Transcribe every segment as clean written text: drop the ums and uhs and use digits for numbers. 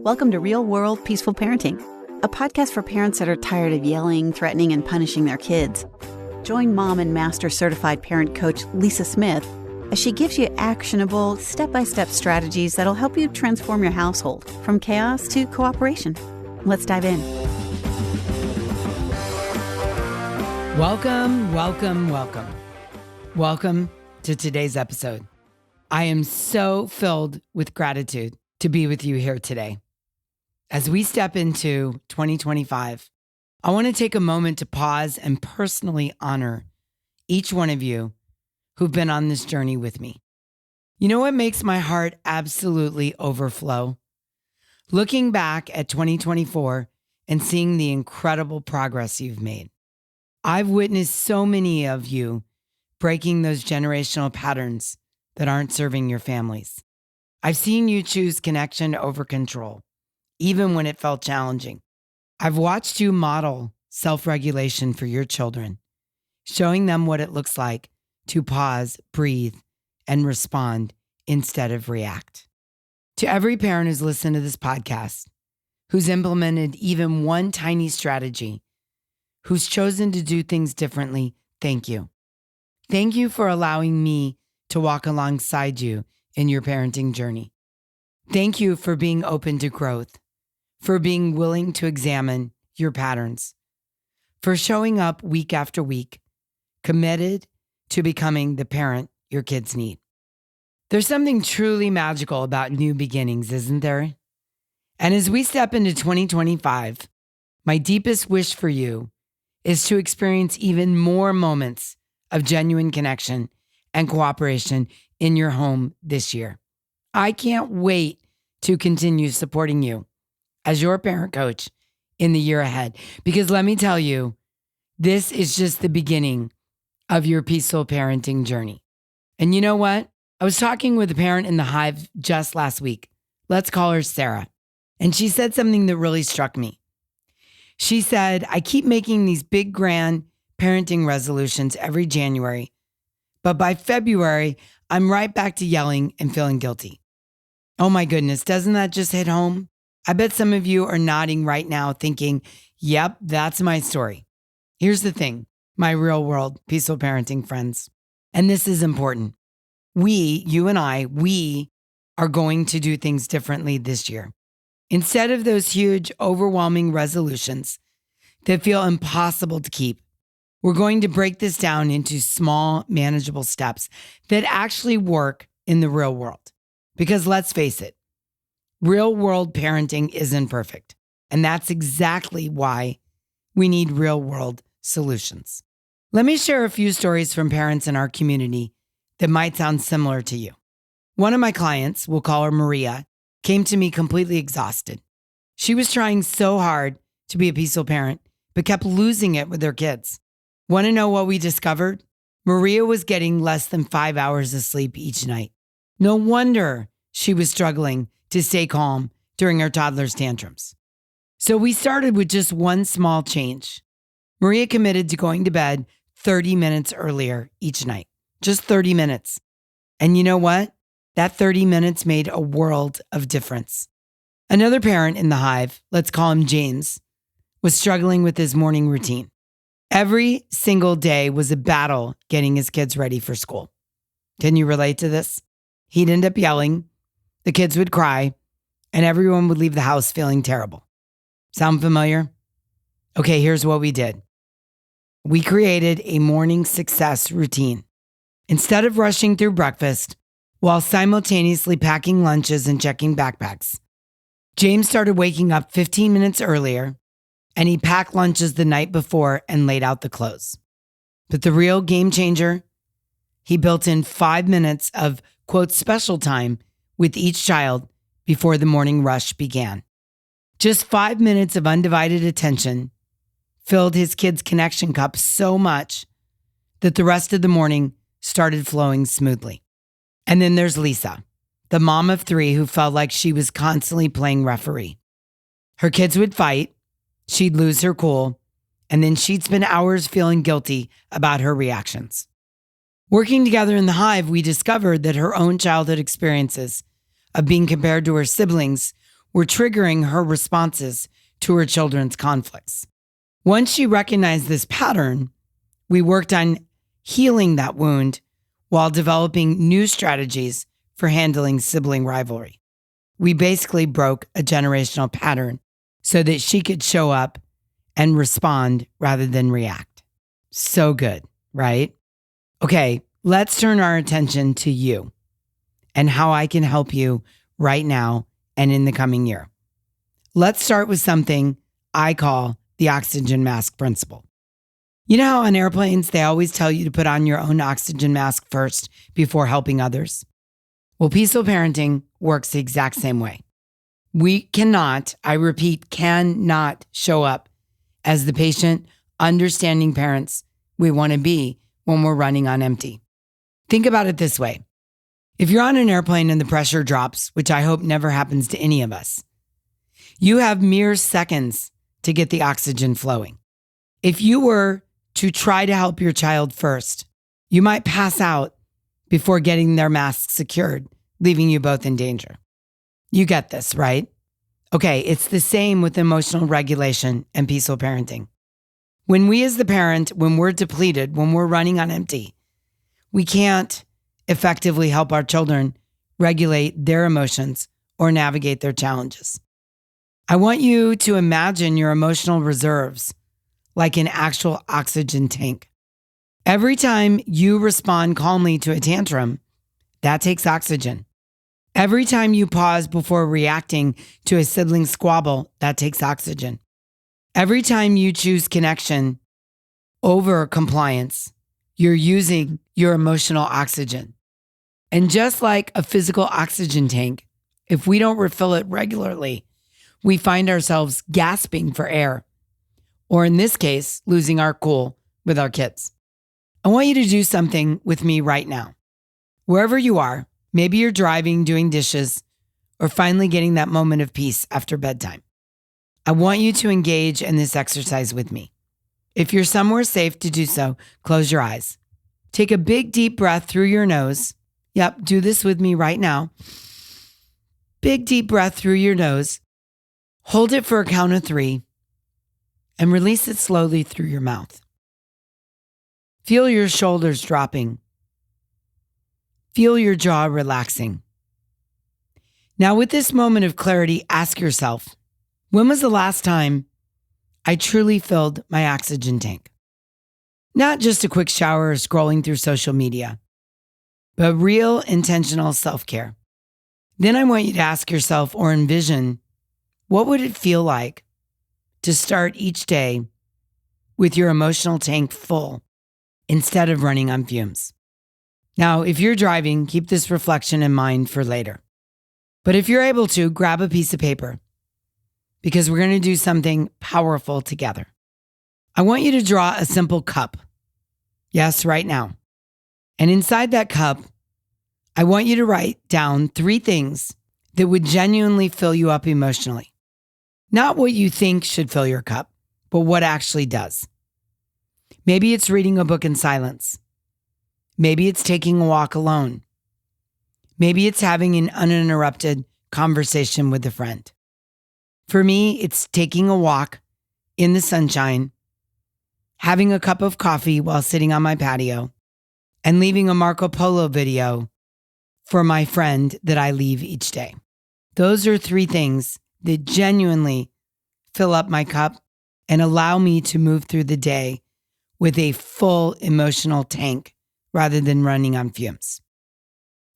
Welcome to Real World Peaceful Parenting, a podcast for parents that are tired of yelling, threatening, and punishing their kids. Join mom and master certified parent coach Lisa Smith as she gives you actionable, step-by-step strategies that'll help you transform your household from chaos to cooperation. Let's dive in. Welcome to today's episode. I am so filled with gratitude to be with you here today. As we step into 2025, I want to take a moment to pause and personally honor each one of you who've been on this journey with me. You know what makes my heart absolutely overflow? Looking back at 2024 and seeing the incredible progress you've made. I've witnessed so many of you breaking those generational patterns that aren't serving your families. I've seen you choose connection over control, even when it felt challenging. I've watched you model self-regulation for your children, showing them what it looks like to pause, breathe, and respond instead of react. To every parent who's listened to this podcast, who's implemented even one tiny strategy, who's chosen to do things differently, thank you. Thank you for allowing me to walk alongside you in your parenting journey. Thank you for being open to growth, for being willing to examine your patterns, for showing up week after week, committed to becoming the parent your kids need. There's something truly magical about new beginnings, isn't there? And as we step into 2025, my deepest wish for you is to experience even more moments of genuine connection and cooperation in your home this year. I can't wait to continue supporting you as your parent coach in the year ahead, because let me tell you, this is just the beginning of your peaceful parenting journey. And you know what? I was talking with a parent in the Hive just last week. Let's call her Sarah. And she said something that really struck me. She said, I keep making these big, grand parenting resolutions every January, but by February, I'm right back to yelling and feeling guilty. Oh my goodness, doesn't that just hit home? I bet some of you are nodding right now thinking, yep, that's my story. Here's the thing, my real world peaceful parenting friends, and this is important. You and I are going to do things differently this year. Instead of those huge, overwhelming resolutions that feel impossible to keep, we're going to break this down into small, manageable steps that actually work in the real world. Because let's face it, real world parenting isn't perfect. And that's exactly why we need real world solutions. Let me share a few stories from parents in our community that might sound similar to you. One of my clients, we'll call her Maria, came to me completely exhausted. She was trying so hard to be a peaceful parent, but kept losing it with her kids. Want to know what we discovered? Maria was getting less than 5 hours of sleep each night. No wonder she was struggling to stay calm during her toddler's tantrums. So we started with just one small change. Maria committed to going to bed 30 minutes earlier each night, just 30 minutes. And you know what? That 30 minutes made a world of difference. Another parent in the Hive, let's call him James, was struggling with his morning routine. Every single day was a battle getting his kids ready for school. Can you relate to this? He'd end up yelling, the kids would cry, and everyone would leave the house feeling terrible. Sound familiar? Okay, here's what we did. We created a morning success routine. Instead of rushing through breakfast while simultaneously packing lunches and checking backpacks, James started waking up 15 minutes earlier, and he packed lunches the night before and laid out the clothes. But the real game changer, he built in 5 minutes of, quote, special time with each child before the morning rush began. Just 5 minutes of undivided attention filled his kids' connection cup so much that the rest of the morning started flowing smoothly. And then there's Lisa, the mom of 3 who felt like she was constantly playing referee. Her kids would fight, she'd lose her cool, and then she'd spend hours feeling guilty about her reactions. Working together in the Hive, we discovered that her own childhood experiences of being compared to her siblings were triggering her responses to her children's conflicts. Once she recognized this pattern, we worked on healing that wound while developing new strategies for handling sibling rivalry. We basically broke a generational pattern so that she could show up and respond rather than react. So good, right? Okay, let's turn our attention to you and how I can help you right now and in the coming year. Let's start with something I call the oxygen mask principle. You know how on airplanes, they always tell you to put on your own oxygen mask first before helping others? Well, peaceful parenting works the exact same way. We cannot, I repeat, cannot show up as the patient, understanding parents we want to be when we're running on empty. Think about it this way. If you're on an airplane and the pressure drops, which I hope never happens to any of us, you have mere seconds to get the oxygen flowing. If you were to try to help your child first, you might pass out before getting their mask secured, leaving you both in danger. You get this, right? Okay, it's the same with emotional regulation and peaceful parenting. When we as the parent, when we're depleted, when we're running on empty, we can't effectively help our children regulate their emotions or navigate their challenges. I want you to imagine your emotional reserves like an actual oxygen tank. Every time you respond calmly to a tantrum, that takes oxygen. Every time you pause before reacting to a sibling squabble, that takes oxygen. Every time you choose connection over compliance, you're using your emotional oxygen. And just like a physical oxygen tank, if we don't refill it regularly, we find ourselves gasping for air, or in this case, losing our cool with our kids. I want you to do something with me right now. Wherever you are, maybe you're driving, doing dishes, or finally getting that moment of peace after bedtime. I want you to engage in this exercise with me. If you're somewhere safe to do so, close your eyes. Take a big, deep breath through your nose. Yep, do this with me right now. Big, deep breath through your nose. Hold it for a count of 3 and release it slowly through your mouth. Feel your shoulders dropping. Feel your jaw relaxing. Now, with this moment of clarity, ask yourself, when was the last time I truly filled my oxygen tank? Not just a quick shower or scrolling through social media, but real intentional self-care. Then I want you to ask yourself or envision, what would it feel like to start each day with your emotional tank full instead of running on fumes? Now, if you're driving, keep this reflection in mind for later. But if you're able to, grab a piece of paper because we're going to do something powerful together. I want you to draw a simple cup. Yes, right now. And inside that cup, I want you to write down 3 things that would genuinely fill you up emotionally. Not what you think should fill your cup, but what actually does. Maybe it's reading a book in silence. Maybe it's taking a walk alone. Maybe it's having an uninterrupted conversation with a friend. For me, it's taking a walk in the sunshine, having a cup of coffee while sitting on my patio, and leaving a Marco Polo video for my friend that I leave each day. Those are 3 things that genuinely fill up my cup and allow me to move through the day with a full emotional tank rather than running on fumes.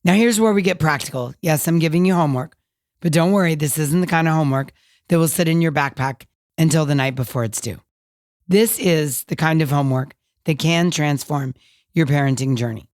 Now here's where we get practical. Yes, I'm giving you homework, but don't worry, this isn't the kind of homework that will sit in your backpack until the night before it's due. This is the kind of homework that can transform your parenting journey.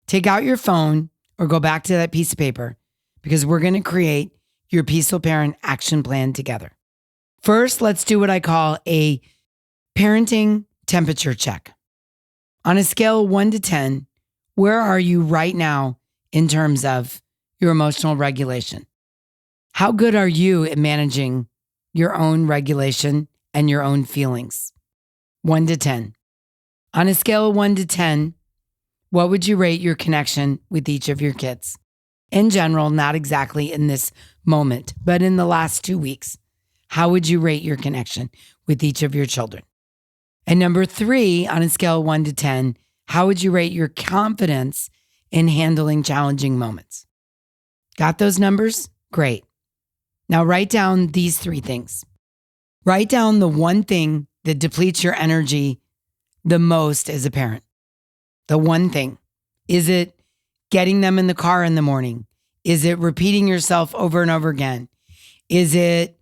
Take out your phone or go back to that piece of paper because we're going to create your Peaceful Parent action plan together. First, let's do what I call a parenting temperature check. On a scale of 1 to 10, where are you right now in terms of your emotional regulation? How good are you at managing your own regulation and your own feelings? 1 to 10. On a scale of 1 to 10, what would you rate your connection with each of your kids? In general, not exactly in this moment, but in the last 2 weeks, how would you rate your connection with each of your children? And number 3, on a scale of 1 to 10, how would you rate your confidence in handling challenging moments? Got those numbers? Great. Now write down these 3 things. Write down the one thing that depletes your energy the most as a parent. The one thing. Is it getting them in the car in the morning? Is it repeating yourself over and over again? Is it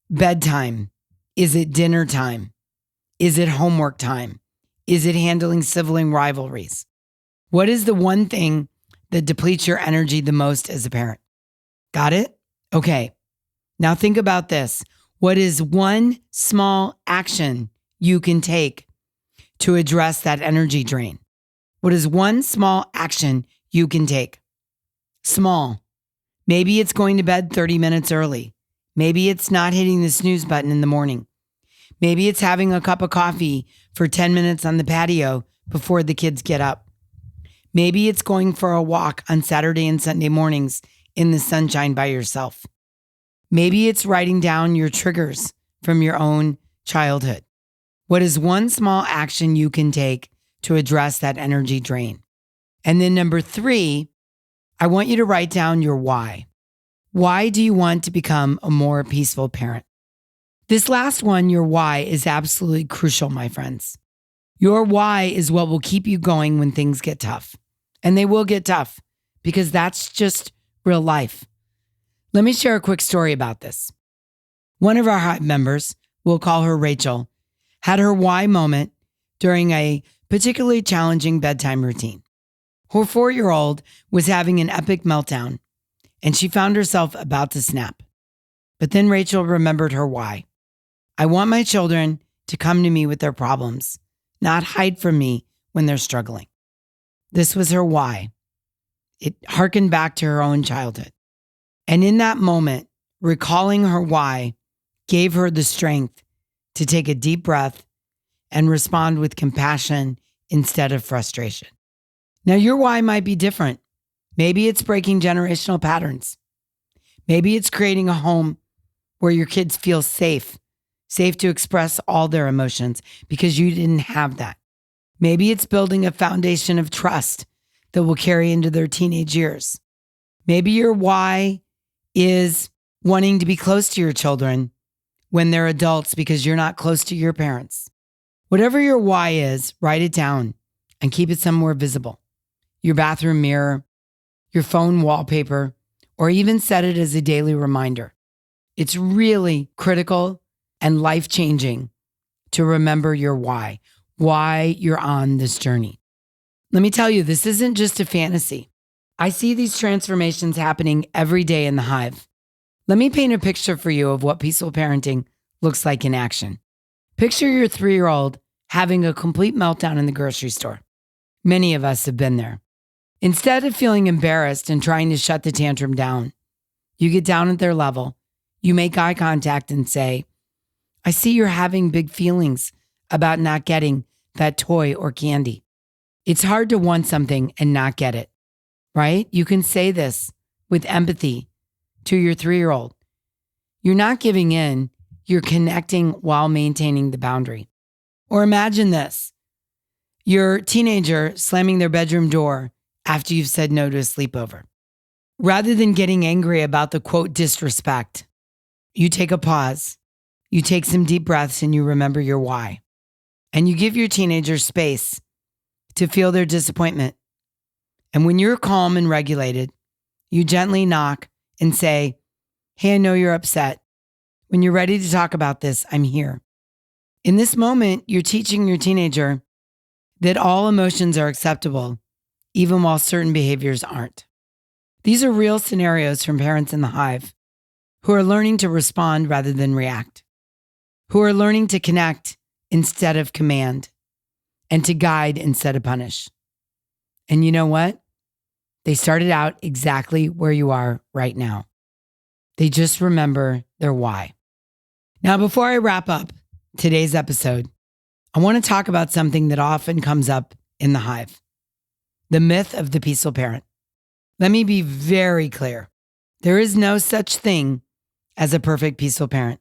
bedtime? Is it dinner time? Is it homework time? Is it handling sibling rivalries? What is the one thing that depletes your energy the most as a parent? Got it? Okay. Now think about this. What is one small action you can take to address that energy drain? What is one small action you can take? Small. Maybe it's going to bed 30 minutes early. Maybe it's not hitting the snooze button in the morning. Maybe it's having a cup of coffee for 10 minutes on the patio before the kids get up. Maybe it's going for a walk on Saturday and Sunday mornings in the sunshine by yourself. Maybe it's writing down your triggers from your own childhood. What is one small action you can take to address that energy drain? And then number 3, I want you to write down your why. Why do you want to become a more peaceful parent? This last one, your why, is absolutely crucial, my friends. Your why is what will keep you going when things get tough. And they will get tough because that's just real life. Let me share a quick story about this. One of our Hive members, we'll call her Rachel, had her why moment during a particularly challenging bedtime routine. Her 4-year-old was having an epic meltdown, and she found herself about to snap. But then Rachel remembered her why. I want my children to come to me with their problems, not hide from me when they're struggling. This was her why. It harkened back to her own childhood. And in that moment, recalling her why gave her the strength to take a deep breath and respond with compassion instead of frustration. Now, your why might be different. Maybe it's breaking generational patterns. Maybe it's creating a home where your kids feel safe to express all their emotions because you didn't have that. Maybe it's building a foundation of trust that will carry into their teenage years. Maybe your why is wanting to be close to your children when they're adults because you're not close to your parents. Whatever your why is, write it down and keep it somewhere visible. Your bathroom mirror, your phone wallpaper, or even set it as a daily reminder. It's really critical and life-changing to remember your why you're on this journey. Let me tell you, this isn't just a fantasy. I see these transformations happening every day in the Hive. Let me paint a picture for you of what peaceful parenting looks like in action. Picture your 3-year-old having a complete meltdown in the grocery store. Many of us have been there. Instead of feeling embarrassed and trying to shut the tantrum down, you get down at their level, you make eye contact and say, I see you're having big feelings about not getting that toy or candy. It's hard to want something and not get it, right? You can say this with empathy to your 3-year-old. You're not giving in, you're connecting while maintaining the boundary. Or imagine this, your teenager slamming their bedroom door after you've said no to a sleepover. Rather than getting angry about the quote disrespect, you take a pause, you take some deep breaths and you remember your why. And you give your teenager space to feel their disappointment. And when you're calm and regulated, you gently knock and say, hey, I know you're upset. When you're ready to talk about this, I'm here. In this moment, you're teaching your teenager that all emotions are acceptable, even while certain behaviors aren't. These are real scenarios from parents in the Hive who are learning to respond rather than react, who are learning to connect instead of command, and to guide instead of punish. And you know what? They started out exactly where you are right now. They just remember their why. Now, before I wrap up today's episode, I want to talk about something that often comes up in the Hive, the myth of the peaceful parent. Let me be very clear. There is no such thing as a perfect peaceful parent.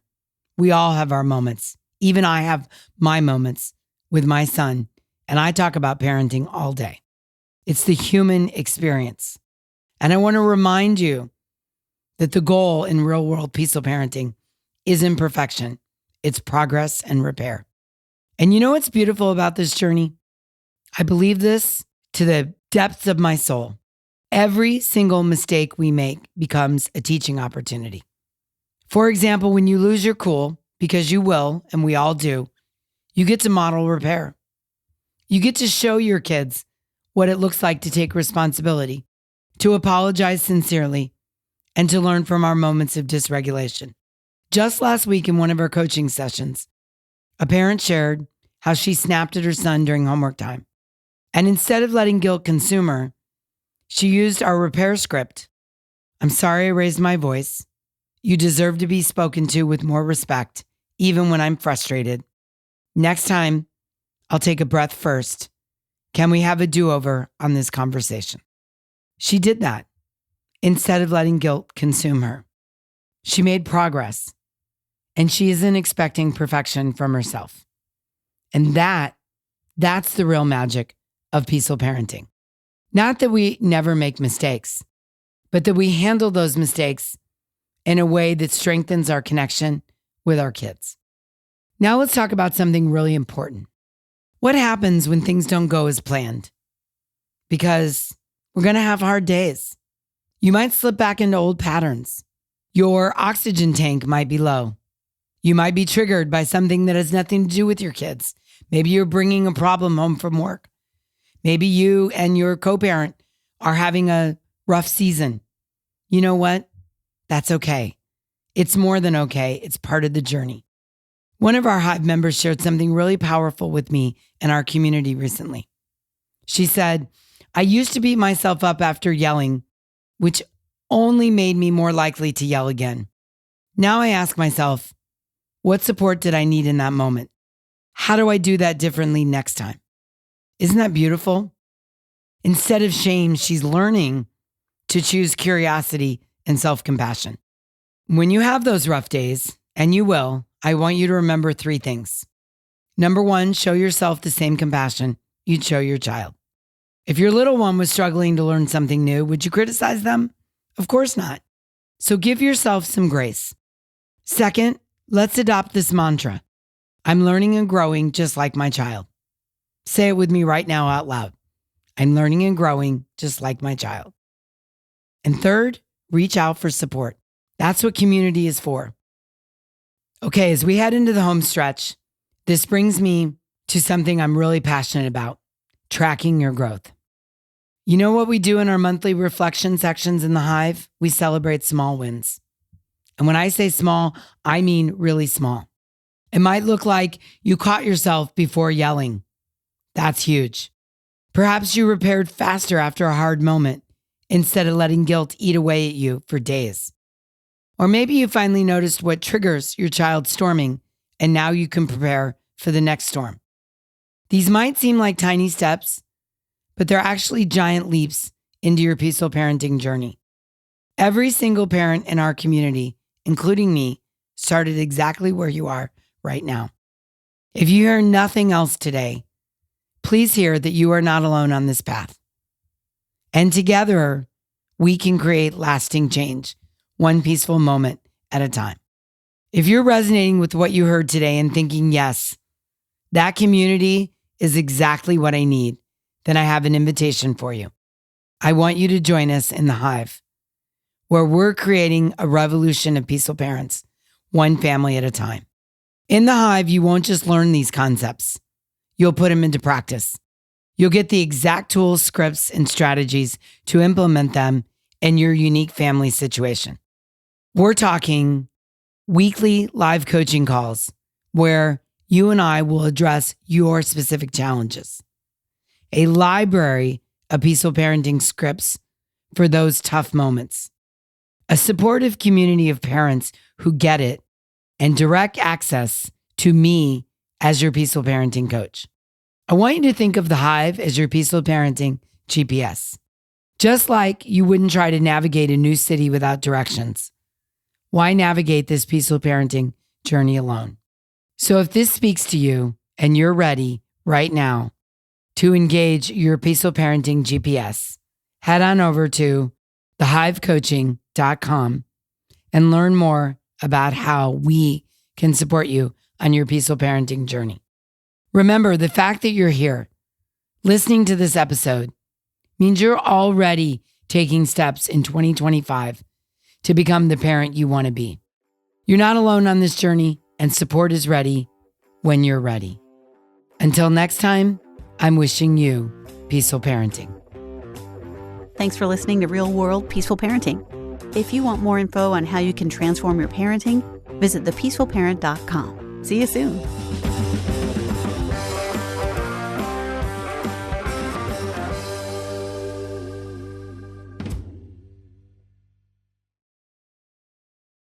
We all have our moments. Even I have my moments with my son, and I talk about parenting all day. It's the human experience. And I want to remind you that the goal in real world peaceful parenting isn't perfection. It's progress and repair. And you know what's beautiful about this journey? I believe this to the depths of my soul. Every single mistake we make becomes a teaching opportunity. For example, when you lose your cool, because you will, and we all do, you get to model repair. You get to show your kids what it looks like to take responsibility, to apologize sincerely, and to learn from our moments of dysregulation. Just last week in one of our coaching sessions, a parent shared how she snapped at her son during homework time. And instead of letting guilt consume her, she used our repair script. I'm sorry I raised my voice. You deserve to be spoken to with more respect, even when I'm frustrated. Next time, I'll take a breath first. Can we have a do-over on this conversation? She did that instead of letting guilt consume her. She made progress, and she isn't expecting perfection from herself. And that's the real magic of peaceful parenting. Not that we never make mistakes, but that we handle those mistakes in a way that strengthens our connection with our kids. Now let's talk about something really important. What happens when things don't go as planned? Because we're going to have hard days. You might slip back into old patterns. Your oxygen tank might be low. You might be triggered by something that has nothing to do with your kids. Maybe you're bringing a problem home from work. Maybe you and your co-parent are having a rough season. You know what? That's okay. It's more than okay. It's part of the journey. One of our Hive members shared something really powerful with me in our community recently. She said, I used to beat myself up after yelling, which only made me more likely to yell again. Now I ask myself, what support did I need in that moment? How do I do that differently next time? Isn't that beautiful? Instead of shame, she's learning to choose curiosity and self-compassion. When you have those rough days, and you will, I want you to remember 3 things. Number 1, show yourself the same compassion you'd show your child. If your little one was struggling to learn something new, would you criticize them? Of course not. So give yourself some grace. Second, let's adopt this mantra. I'm learning and growing just like my child. Say it with me right now out loud. I'm learning and growing just like my child. And third, reach out for support. That's what community is for. Okay, as we head into the home stretch, this brings me to something I'm really passionate about, tracking your growth. You know what we do in our monthly reflection sections in the Hive? We celebrate small wins. And when I say small, I mean really small. It might look like you caught yourself before yelling. That's huge. Perhaps you repaired faster after a hard moment instead of letting guilt eat away at you for days. Or maybe you finally noticed what triggers your child storming, and now you can prepare for the next storm. These might seem like tiny steps, but they're actually giant leaps into your peaceful parenting journey. Every single parent in our community, including me, started exactly where you are right now. If you hear nothing else today, please hear that you are not alone on this path. And together, we can create lasting change, one peaceful moment at a time. If you're resonating with what you heard today and thinking, yes, that community is exactly what I need, then I have an invitation for you. I want you to join us in the Hive, where we're creating a revolution of peaceful parents, one family at a time. In the Hive, you won't just learn these concepts. You'll put them into practice. You'll get the exact tools, scripts, and strategies to implement them in your unique family situation. We're talking weekly live coaching calls where you and I will address your specific challenges. A library of peaceful parenting scripts for those tough moments. A supportive community of parents who get it, and direct access to me as your peaceful parenting coach. I want you to think of the Hive as your peaceful parenting GPS. Just like you wouldn't try to navigate a new city without directions. Why navigate this peaceful parenting journey alone? So if this speaks to you and you're ready right now to engage your peaceful parenting GPS, head on over to thehivecoaching.com and learn more about how we can support you on your peaceful parenting journey. Remember, the fact that you're here listening to this episode means you're already taking steps in 2025 to become the parent you want to be. You're not alone on this journey, and support is ready when you're ready. Until next time, I'm wishing you peaceful parenting. Thanks for listening to Real World Peaceful Parenting. If you want more info on how you can transform your parenting, visit thepeacefulparent.com. See you soon.